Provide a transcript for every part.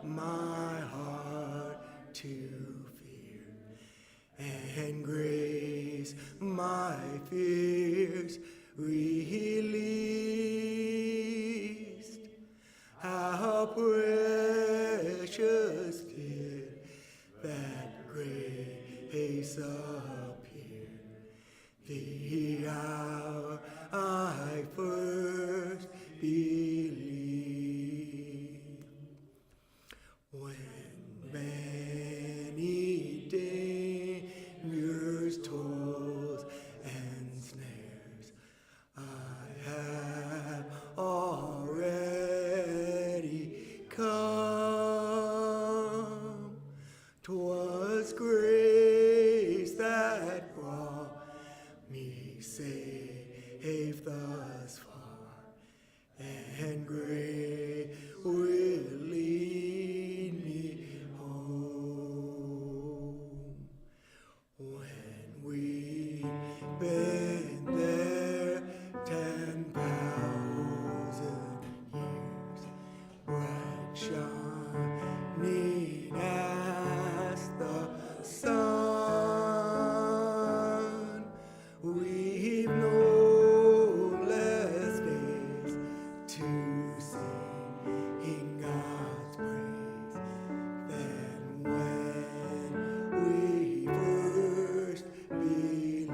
my heart to fear, and grace my fears released. How precious did that grace appear, the hour I first believed. When many dangers, toils, and snares I have already come, 'twas grace that brought me safe thus far, and grace will lead me home. When we've been there 10,000 years, bright shining as the sun, we've no less days to sing God's praise than when we first believed.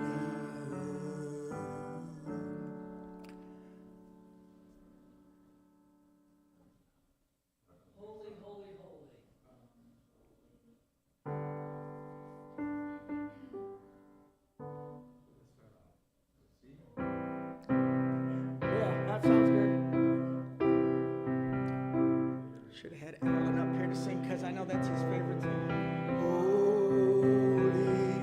Holy, holy, holy. Yeah, that sounds good. Should have had Alan up here to sing because I know that's his favorite song. Holy,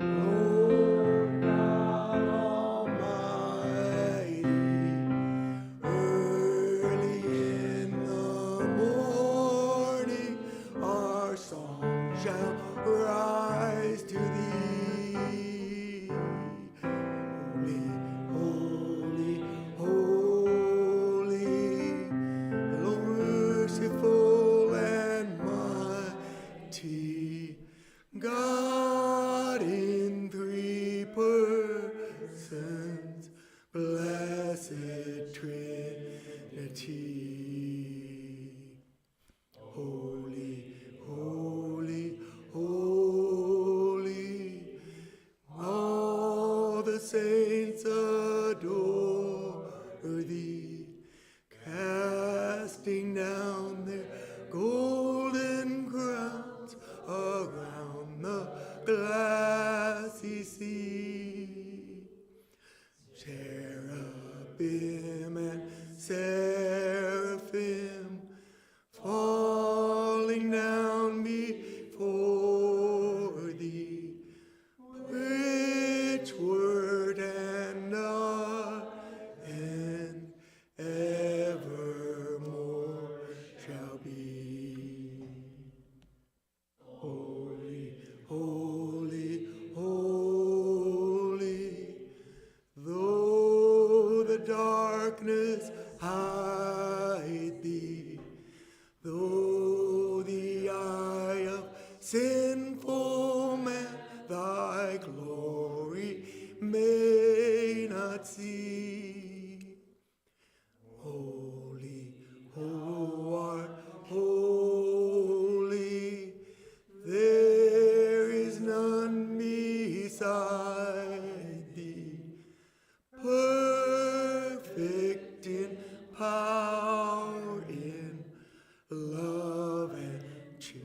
Lord God Almighty, early in the morning our song shall rise to thee. Holy, holy, holy, Lord merciful and mighty, God in three persons, blessed Trinity. Holy, holy, holy, all the saints adore thee, casting down their golden crowns around the glassy sea. Cherubim and seraphim falling down before thee, which word and are and evermore shall be. Holy, holy, holy, though the darkness hide thee, though the eye of sinful man thy glory may not see. Holy, who art holy, there is none beside thee, perfect in power, in love and charity.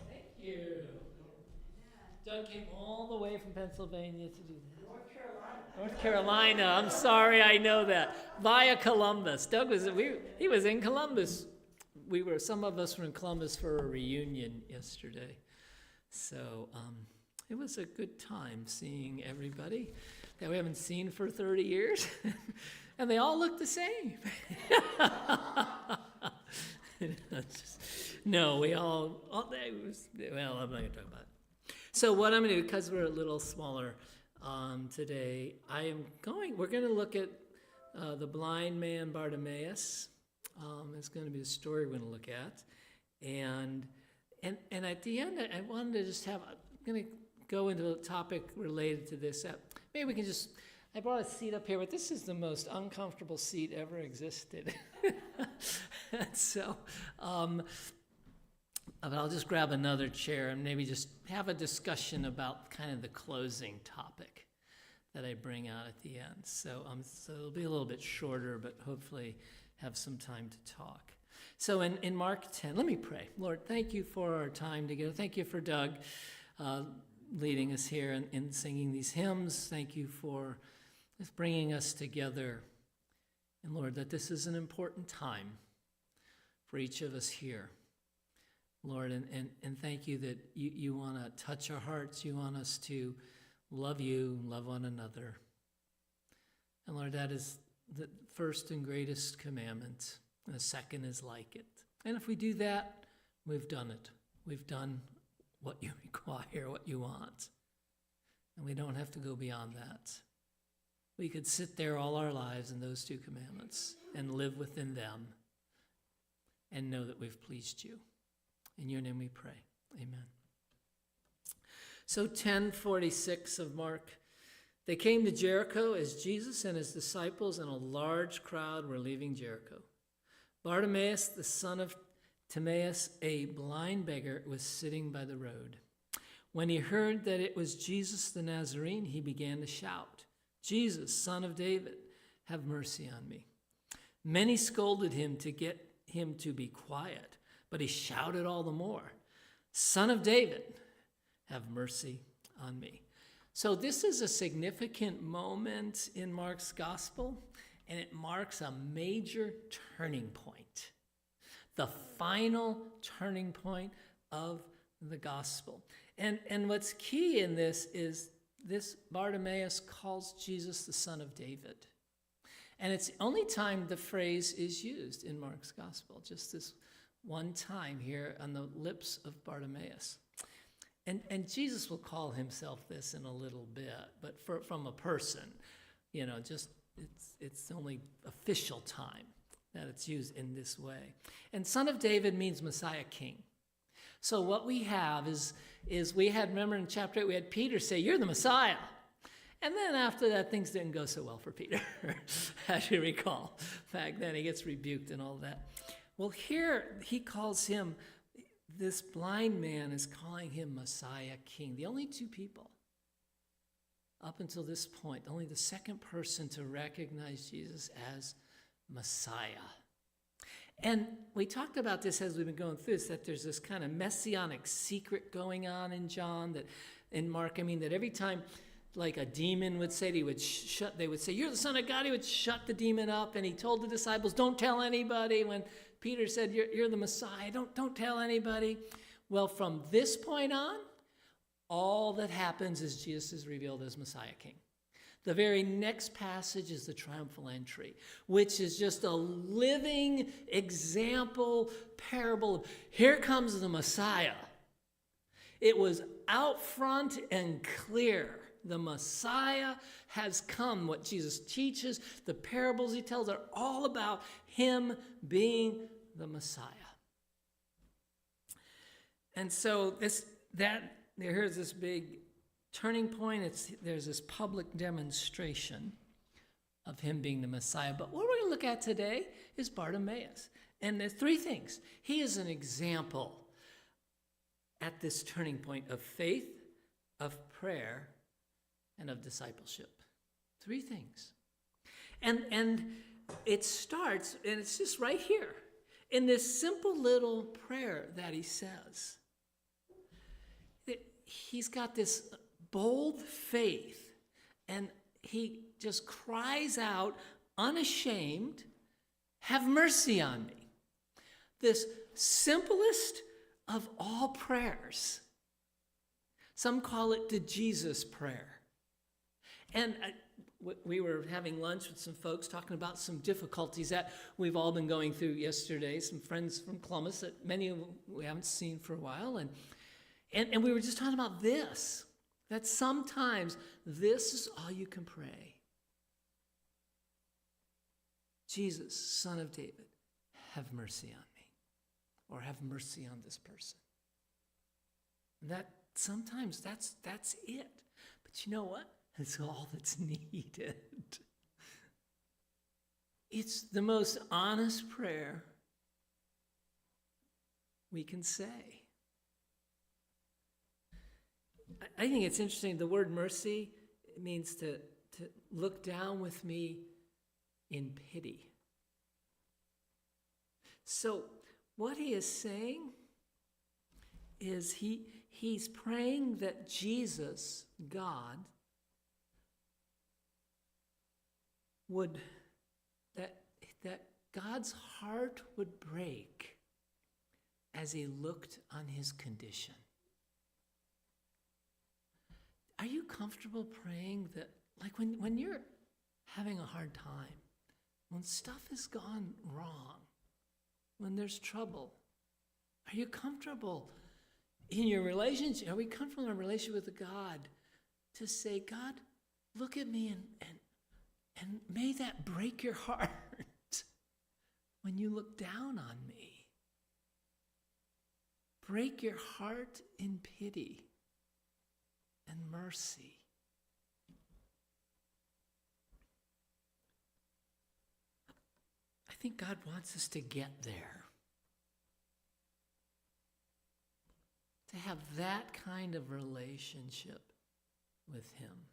Thank you. Doug came all the way from Pennsylvania to do that. North Carolina. I'm sorry, I know that. Via Columbus. Doug was he was in Columbus. Some of us were in Columbus for a reunion yesterday. So it was a good time seeing everybody that we haven't seen for 30 years. And they all look the same. No, we all well, I'm not going to talk about it. So what I'm going to do, because we're a little smaller today, we're going to look at the blind man Bartimaeus is going to be the story we're going to look at. And at the end, I wanted to just I'm going to go into a topic related to this. Maybe we can I brought a seat up here, but this is the most uncomfortable seat ever existed. So, but I'll just grab another chair and maybe just have a discussion about kind of the closing topic that I bring out at the end. So it'll be a little bit shorter, but hopefully have some time to talk. So in Mark 10, let me pray. Lord, thank you for our time together. Thank you for Doug leading us here in singing these hymns. Thank you for just bringing us together. And Lord, that this is an important time for each of us here. Lord, and thank you that you want to touch our hearts. You want us to love you, love one another. And Lord, that is the first and greatest commandment. And the second is like it. And if we do that, we've done it. We've done what you require, what you want. And we don't have to go beyond that. We could sit there all our lives in those two commandments and live within them and know that we've pleased you. In your name we pray. Amen. So 10:46 of Mark. They came to Jericho as Jesus and his disciples and a large crowd were leaving Jericho. Bartimaeus, the son of Timaeus, a blind beggar, was sitting by the road. When he heard that it was Jesus the Nazarene, he began to shout, "Jesus, Son of David, have mercy on me." Many scolded him to get him to be quiet, but he shouted all the more, "Son of David, have mercy on me." So this is a significant moment in Mark's gospel, and it marks a major turning point, the final turning point of the gospel. And what's key in this is this Bartimaeus calls Jesus the Son of David. And it's the only time the phrase is used in Mark's gospel, just this one time here on the lips of Bartimaeus. And Jesus will call himself this in a little bit, but from a person, just it's the only official time that it's used in this way. And Son of David means Messiah King. So what we have is we had, remember in chapter 8, we had Peter say, "You're the Messiah." And then after that, things didn't go so well for Peter, as you recall. Back then, he gets rebuked and all that. Well, here he calls him, this blind man is calling him Messiah King. The only two people up until this point, only the second person to recognize Jesus as Messiah. And we talked about this as we've been going through this, that there's this kind of messianic secret going on in John, that in Mark, that every time like a demon would say, they would say, "You're the Son of God," he would shut the demon up. And he told the disciples, "Don't tell anybody." When Peter said, you're the Messiah, don't tell anybody. Well, from this point on, all that happens is Jesus is revealed as Messiah King. The very next passage is the triumphal entry, which is just a living example, parable of, here comes the Messiah. It was out front and clear. The Messiah has come. What Jesus teaches, the parables he tells are all about him being the Messiah. And so here's this big turning point. There's this public demonstration of him being the Messiah. But what we're going to look at today is Bartimaeus. And there's three things. He is an example at this turning point of faith, of prayer, and of discipleship. Three things. And it starts, and it's just right here, in this simple little prayer that he says. He's got this bold faith, and he just cries out, unashamed, "Have mercy on me." This simplest of all prayers. Some call it the Jesus prayer. And we were having lunch with some folks talking about some difficulties that we've all been going through yesterday, some friends from Columbus that many of them we haven't seen for a while. And we were just talking about this, that sometimes this is all you can pray. Jesus, Son of David, have mercy on me. Or have mercy on this person. That sometimes that's it. But you know what? It's all that's needed. It's the most honest prayer we can say. I think it's interesting. The word mercy, it means to look down with me in pity. So what he is saying is he's praying that Jesus, God, would, that God's heart would break as he looked on his condition. Are you comfortable praying that, like when you're having a hard time, when stuff has gone wrong, when there's trouble, are you comfortable in your relationship? Are we comfortable in our relationship with God to say, God, look at me and may that break your heart when you look down on me. Break your heart in pity and mercy. I think God wants us to get there. To have that kind of relationship with him.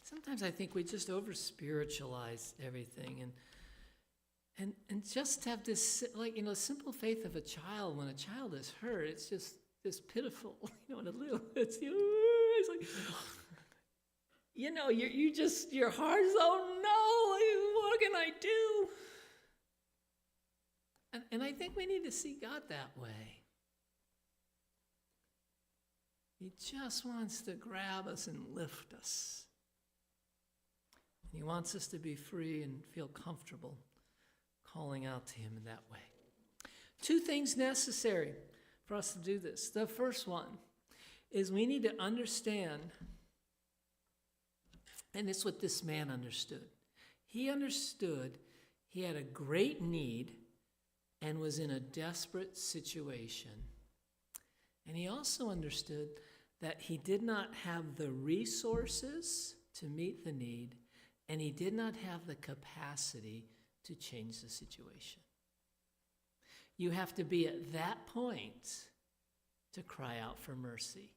Sometimes I think we just over-spiritualize everything and just have this, simple faith of a child. When a child is hurt, it's just this pitiful, and it's like, your heart is, oh no, what can I do? And I think we need to see God that way. He just wants to grab us and lift us. And he wants us to be free and feel comfortable calling out to him in that way. 2 things necessary for us to do this. The first one is we need to understand, and it's what this man understood. He understood he had a great need and was in a desperate situation. And he also understood that he did not have the resources to meet the need, and he did not have the capacity to change the situation. You have to be at that point to cry out for mercy.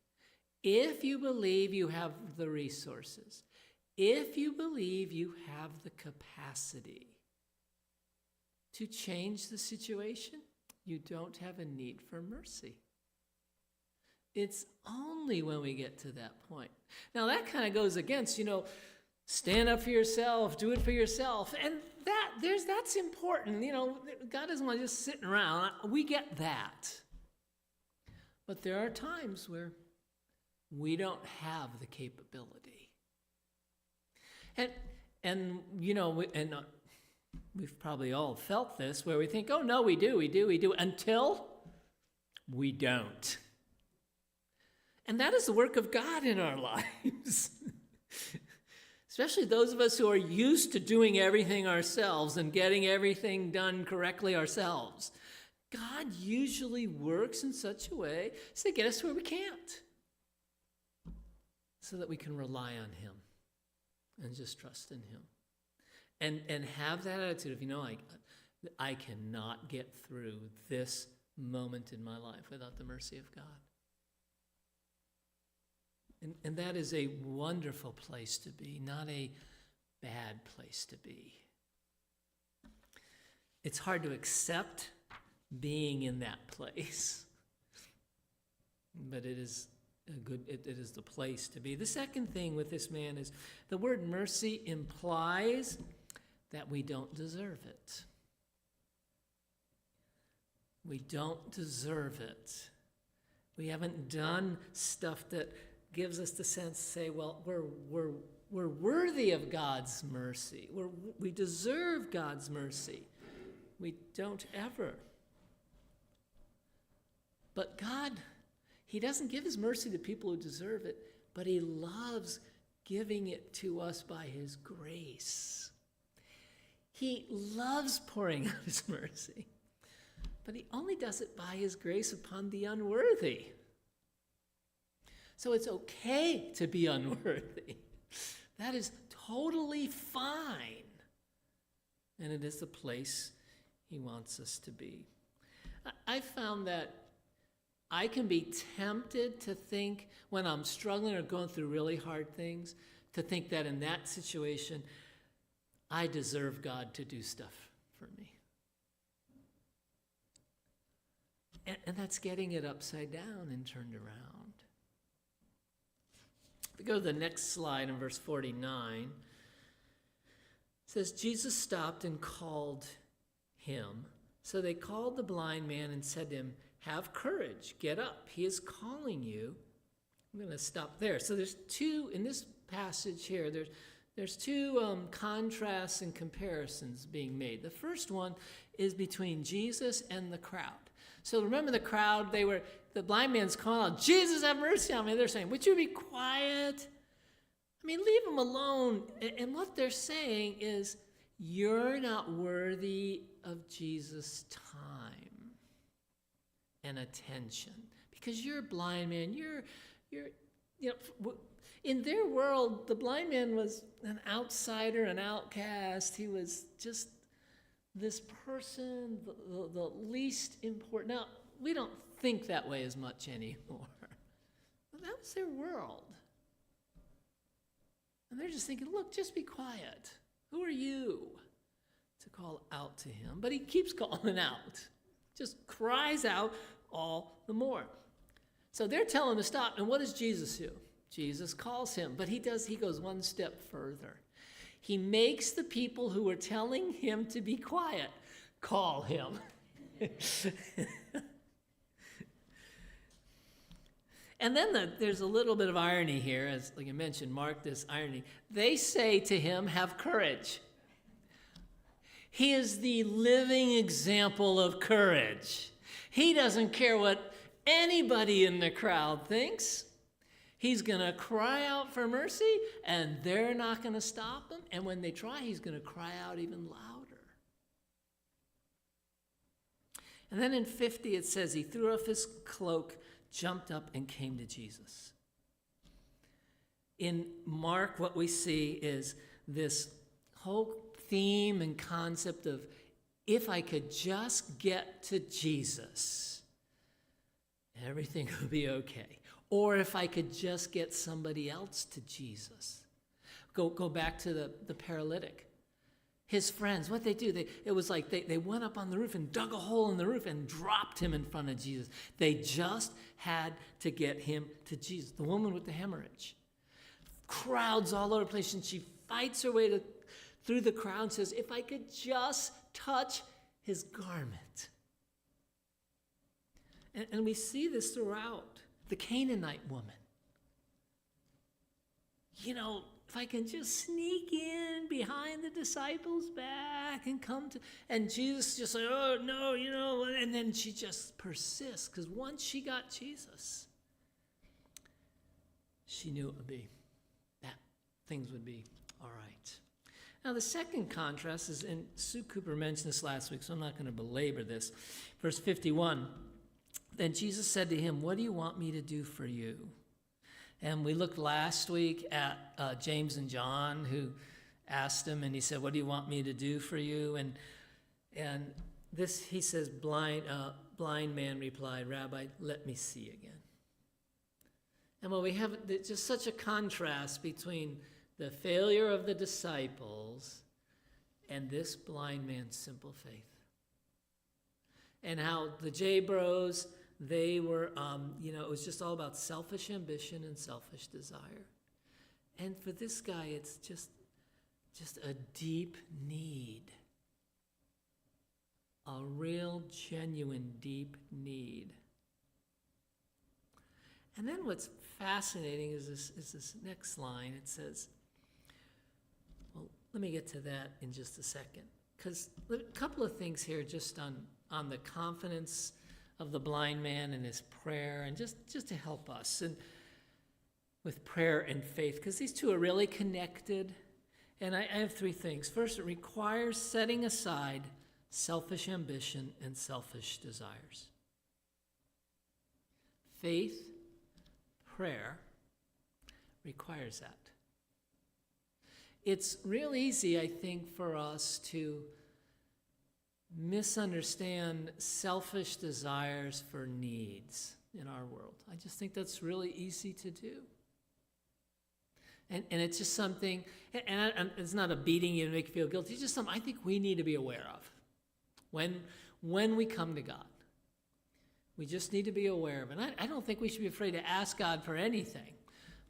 If you believe you have the resources, if you believe you have the capacity to change the situation, you don't have a need for mercy. It's only when we get to that point. Now that kind of goes against, stand up for yourself, do it for yourself. And that's important. God doesn't want to just sitting around. We get that. But there are times where we don't have the capability. And we've probably all felt this, where we think, oh no, we do, until we don't. And that is the work of God in our lives. Especially those of us who are used to doing everything ourselves and getting everything done correctly ourselves. God usually works in such a way to get us where we can't, so that we can rely on him and just trust in him. And have that attitude of, I cannot get through this moment in my life without the mercy of God. And that is a wonderful place to be, not a bad place to be. It's hard to accept being in that place, but it is it is the place to be. The second thing with this man is the word mercy implies that we don't deserve it. We don't deserve it. We haven't done stuff that gives us the sense to say, well, we're worthy of God's mercy. We deserve God's mercy. We don't ever. But God, he doesn't give his mercy to people who deserve it, but he loves giving it to us by his grace. He loves pouring out his mercy, but he only does it by his grace upon the unworthy. So it's okay to be unworthy. That is totally fine. And it is the place he wants us to be. I found that I can be tempted to think when I'm struggling or going through really hard things, to think that in that situation, I deserve God to do stuff for me. And that's getting it upside down and turned around. If we go to the next slide in verse 49, it says, Jesus stopped and called him. So they called the blind man and said to him, have courage, get up. He is calling you. I'm going to stop there. So there's two, in this passage here, there's two contrasts and comparisons being made. The first one is between Jesus and the crowd. So remember the crowd, the blind man's calling out, Jesus, have mercy on me. They're saying, would you be quiet? I mean, leave him alone. And what they're saying is, you're not worthy of Jesus' time and attention because you're a blind man. You're in their world, the blind man was an outsider, an outcast. He was just this person, the least important. Now, we don't think that way as much anymore. But that was their world. And they're just thinking, look, just be quiet. Who are you to call out to him? But he keeps calling out, just cries out all the more. So they're telling him to stop. And what does Jesus do? Jesus calls him, but he goes one step further. He makes the people who were telling him to be quiet call him. And then there's a little bit of irony here, as like I mentioned, mark this irony. They say to him, have courage. He is the living example of courage. He doesn't care what anybody in the crowd thinks. He's going to cry out for mercy, and they're not going to stop him. And when they try, he's going to cry out even louder. And then in 50, it says he threw off his cloak, jumped up, and came to Jesus. In Mark, what we see is this whole theme and concept of, if I could just get to Jesus, everything would be okay. Or if I could just get somebody else to Jesus. Go back to the paralytic. His friends, what they do, it was like they went up on the roof and dug a hole in the roof and dropped him in front of Jesus. They just had to get him to Jesus. The woman with the hemorrhage. Crowds all over the place, and she fights her way through the crowd and says, if I could just touch his garment. And we see this throughout. The Canaanite woman. If I can just sneak in behind the disciples' back and come to, and Jesus just like, oh no, and then she just persists, because once she got Jesus, she knew it would be, that things would be all right. Now the second contrast is, and Sue Cooper mentioned this last week, so I'm not going to belabor this. Verse 51, then Jesus said to him, what do you want me to do for you? And we looked last week at James and John, who asked him, and he said, what do you want me to do for you? And this, he says, blind man replied, Rabbi, let me see again. And we have just such a contrast between the failure of the disciples and this blind man's simple faith. And how the J-Bros, they were, it was just all about selfish ambition and selfish desire. And for this guy, it's just a deep need. A real, genuine, deep need. And then what's fascinating is this next line. It says, well, let me get to that in just a second. Because a couple of things here just on the confidence of the blind man and his prayer, and just to help us and with prayer and faith, because these two are really connected. And I have three things. First, it requires setting aside selfish ambition and selfish desires. Faith, prayer requires that. It's real easy, I think, for us to misunderstand selfish desires for needs in our world. I just think that's really easy to do. And it's just something, and it's not a beating you to make you feel guilty, it's just something I think we need to be aware of when we come to God. We just need to be aware of it. And I don't think we should be afraid to ask God for anything,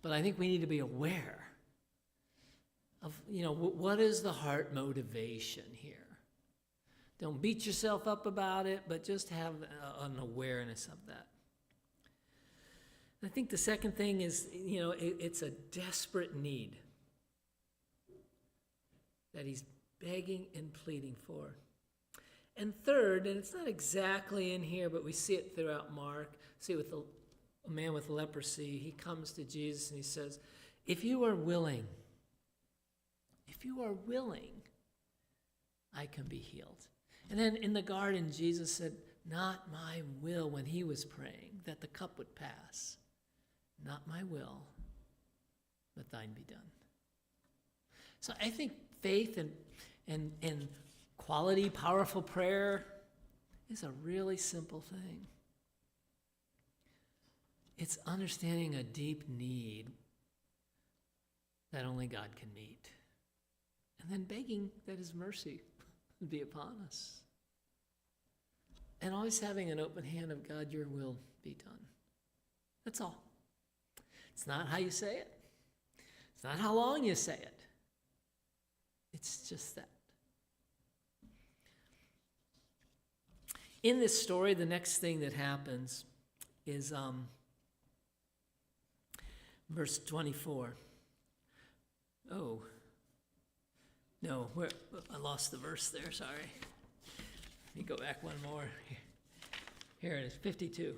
but I think we need to be aware of, what is the heart motivation here? Don't beat yourself up about it, but just have an awareness of that. I think the second thing is, it's a desperate need that he's begging and pleading for. And third, and it's not exactly in here, but we see it throughout Mark, see it with a man with leprosy. He comes to Jesus and he says, if you are willing, I can be healed. And then in the garden, Jesus said, not my will, when he was praying, that the cup would pass. Not my will, but thine be done. So I think faith and quality, powerful prayer is a really simple thing. It's understanding a deep need that only God can meet. And then begging that his mercy would be upon us. And always having an open hand of God, your will be done. That's all. It's not how you say it. It's not how long you say it. It's just that. In this story, the next thing that happens is verse 24. Oh, no, I lost the verse there, sorry. Let me go back one more. Here it is, 52.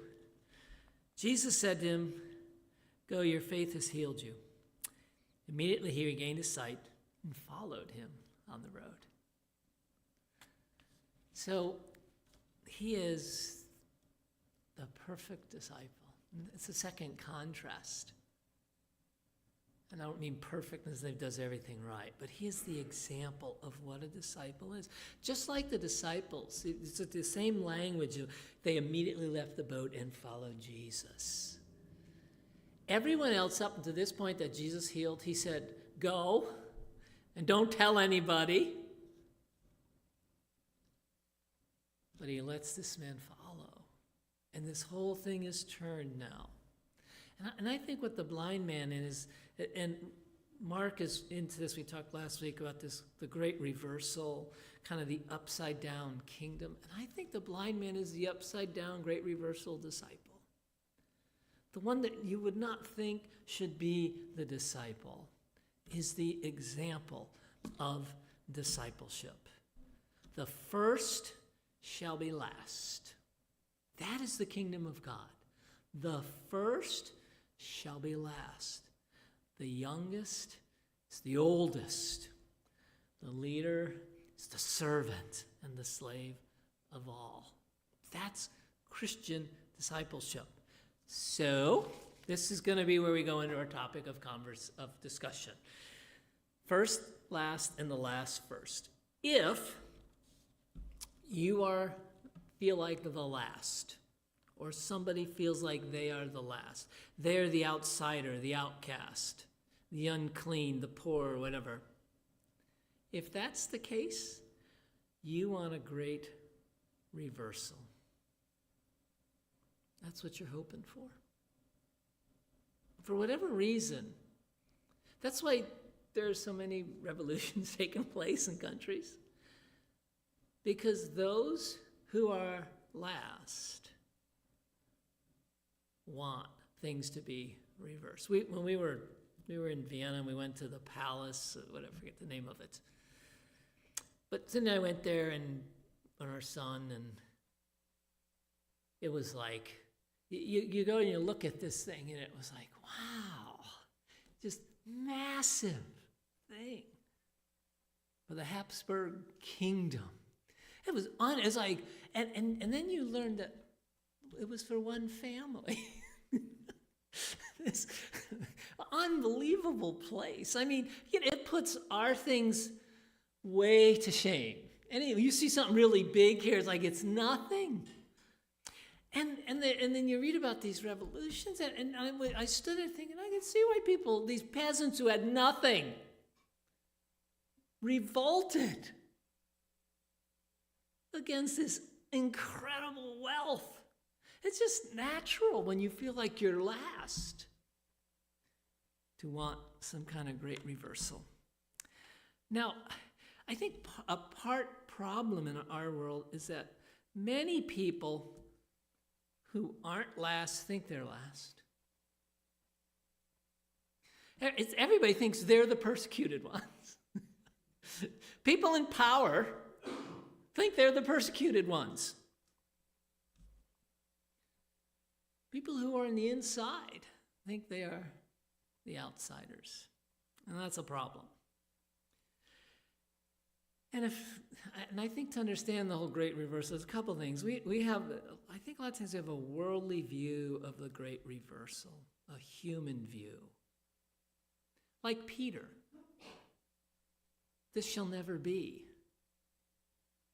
Jesus said to him, go, your faith has healed you. Immediately he regained his sight and followed him on the road. So he is the perfect disciple. It's a second contrast. And I don't mean perfectness that he does everything right, but he is the example of what a disciple is. Just like the disciples, it's the same language. They immediately left the boat and followed Jesus. Everyone else up to this point that Jesus healed, he said, go and don't tell anybody. But he lets this man follow. And this whole thing is turned now. And I think what the blind man is, and Mark is into this, we talked last week about this, the great reversal, kind of the upside down kingdom. And I think the blind man is the upside down great reversal disciple. The one that you would not think should be the disciple is the example of discipleship. The first shall be last. That is the kingdom of God. The first shall be last. The youngest is the oldest. The leader is the servant and the slave of all. That's Christian discipleship. So, this is going to be where we go into our topic of discussion. First, last, and the last first. If you feel like the last, or somebody feels like they are the last, they're the outsider, the outcast, the unclean, the poor, or whatever. If that's the case, you want a great reversal. That's what you're hoping for. For whatever reason, that's why there are so many revolutions taking place in countries. Because those who are last want things to be reversed. When we were in Vienna, and we went to the palace, whatever, I forget the name of it. But then I went there and on our son, and it was like, you go and you look at this thing, and it was like, wow, just massive thing. for the Habsburg kingdom. It was like, and then you learned that it was for one family. This unbelievable place. I mean, it puts our things way to shame. Anyway, you see something really big here, it's like it's nothing. And then you read about these revolutions, and I stood there thinking, I can see why people, these peasants who had nothing, revolted against this incredible wealth. It's just natural when you feel like you're last to want some kind of great reversal. Now, I think a part problem in our world is that many people who aren't last think they're last. Everybody thinks they're the persecuted ones. People in power think they're the persecuted ones. People who are on the inside think they are the outsiders. And that's a problem. And I think to understand the whole great reversal, there's a couple things. We have, I think a lot of times we have a worldly view of the great reversal, a human view. Like Peter. This shall never be.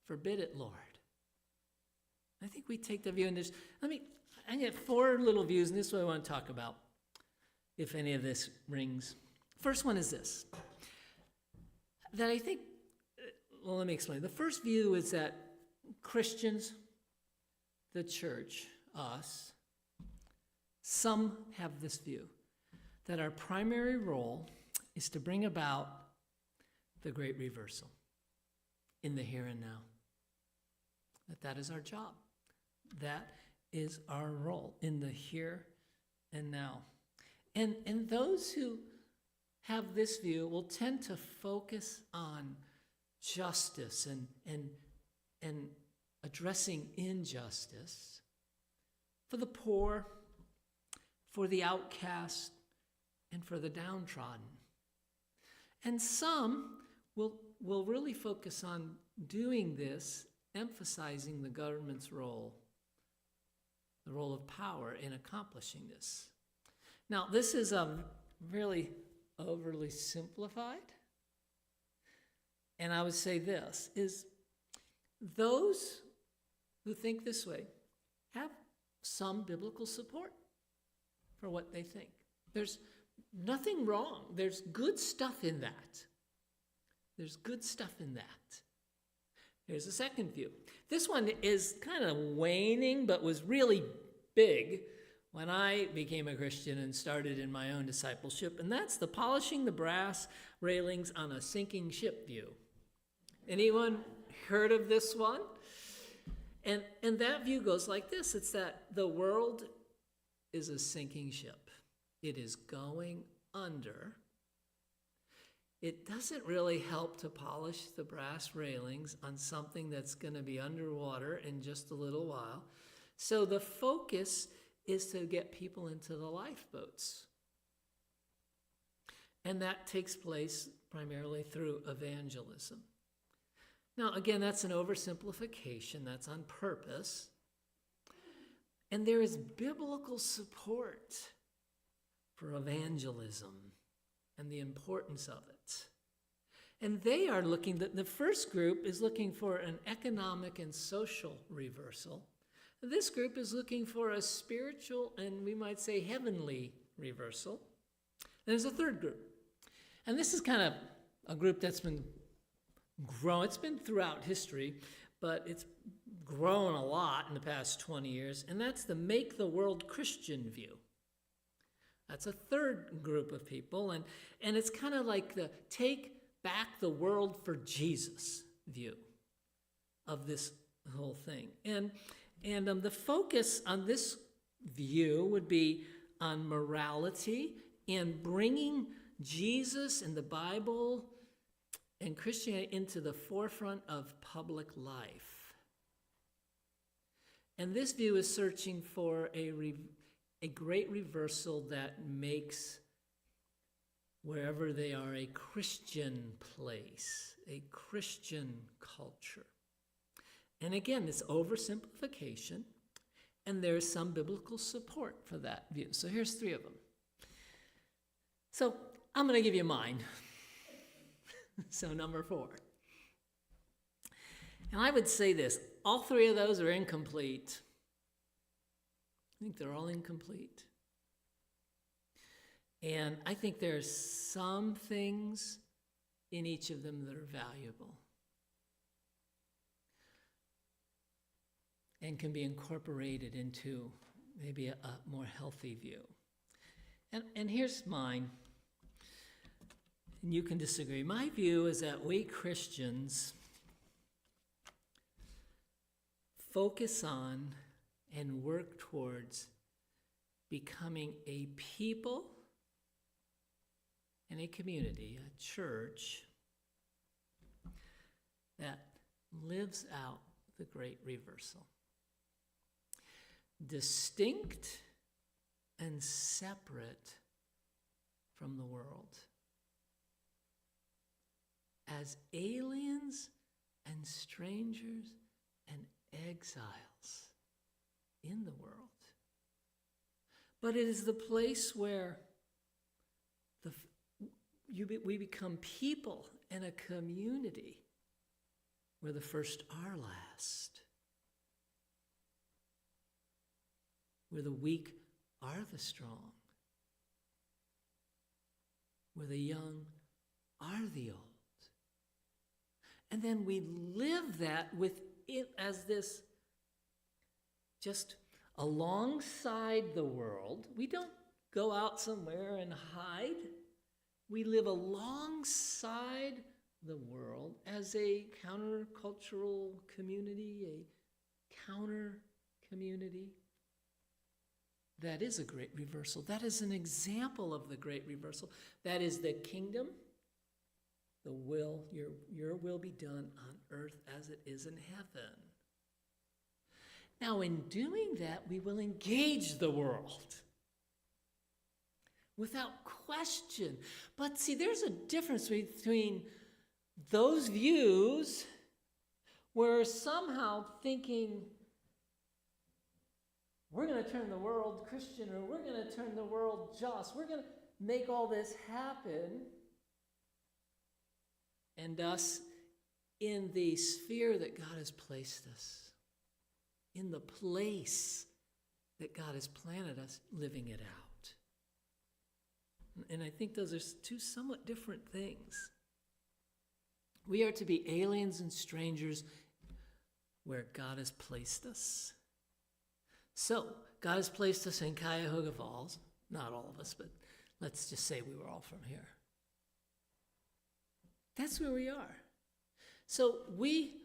Forbid it, Lord. I think we take the view, and I get 4 little views, and this is what I want to talk about, if any of this rings. First one is this, that I think, well, let me explain. The first view is that Christians, the church, us, some have this view, that our primary role is to bring about the great reversal in the here and now. That is our job. That is our role in the here and now. And those who have this view will tend to focus on justice and addressing injustice for the poor, for the outcast, and for the downtrodden. And some will really focus on doing this, emphasizing the government's role, the role of power in accomplishing this. Now, this is really overly simplified. And I would say this, is those who think this way have some biblical support for what they think. There's nothing wrong. There's good stuff in that. There's good stuff in that. Here's a second view. This one is kind of waning, but was really big when I became a Christian and started in my own discipleship, and that's the polishing the brass railings on a sinking ship view. Anyone heard of this one? And that view goes like this. It's that the world is a sinking ship. It is going under. It doesn't really help to polish the brass railings on something that's going to be underwater in just a little while. So the focus is to get people into the lifeboats. And that takes place primarily through evangelism. Now, again, that's an oversimplification. That's on purpose. And there is biblical support for evangelism and the importance of it. And they are looking, the first group is looking for an economic and social reversal. This group is looking for a spiritual and we might say heavenly reversal. There's a third group. And this is kind of a group that's been grown. It's been throughout history, but it's grown a lot in the past 20 years. And that's the make the world Christian view. That's a third group of people. And it's kind of like the take back the world for Jesus view of this whole thing. And the focus on this view would be on morality and bringing Jesus and the Bible and Christianity into the forefront of public life. And this view is searching for a great reversal that makes wherever they are a Christian place, a Christian culture. And again, it's oversimplification, and there's some biblical support for that view. So here's 3 of them. So I'm going to give you mine. So number 4. And I would say this, all 3 of those are incomplete. I think they're all incomplete. And I think there's some things in each of them that are valuable and can be incorporated into maybe a more healthy view. And here's mine, and you can disagree. My view is that we Christians focus on and work towards becoming a people and a community, a church, that lives out the great reversal. Distinct and separate from the world. As aliens and strangers and exiles in the world. But it is the place where we become people and a community where the first are last, where the weak are the strong, where the young are the old. And then we live that with it as this, just alongside the world. We don't go out somewhere and hide. We live alongside the world as a countercultural community, a counter community. That is a great reversal. That is an example of the great reversal. That is the kingdom, the will, your will be done on earth as it is in heaven. Now, in doing that, we will engage the world without question. But see, there's a difference between those views where somehow thinking we're going to turn the world Christian, or we're going to turn the world just, we're going to make all this happen, and us in the sphere that God has placed us, in the place that God has planted us, living it out. And I think those are 2 somewhat different things. We are to be aliens and strangers where God has placed us. So, God has placed us in Cuyahoga Falls. Not all of us, but let's just say we were all from here. That's where we are. So we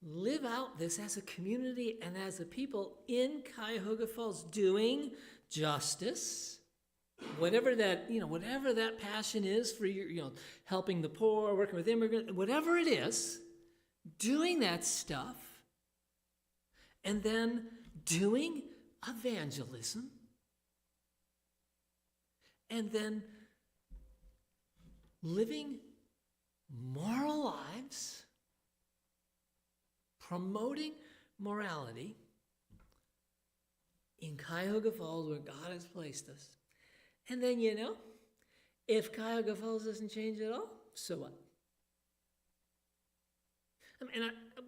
live out this as a community and as a people in Cuyahoga Falls, doing justice, whatever that passion is for your, helping the poor, working with immigrants, whatever it is, doing that stuff, and then doing evangelism, and then living moral lives, promoting morality in Cuyahoga Falls where God has placed us. And then, if Cuyahoga Falls doesn't change at all, so what?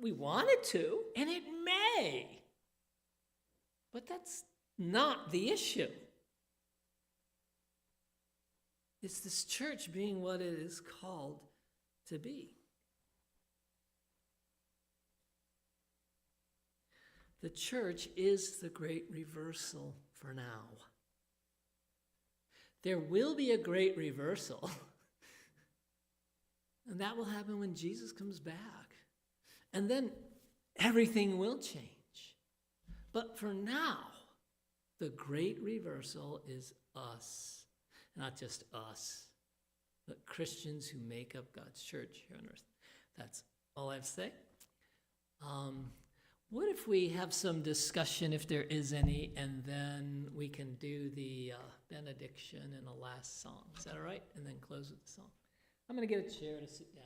We want it to, and it may. But that's not the issue. It's this church being what it is called to be. The church is the great reversal for now. There will be a great reversal, and that will happen when Jesus comes back. And then everything will change. But for now, the great reversal is us. Not just us, but Christians who make up God's church here on earth. That's all I have to say. What if we have some discussion, if there is any, and then we can do the benediction and the last song? Is that all right? And then close with the song. I'm going to get a chair to sit down.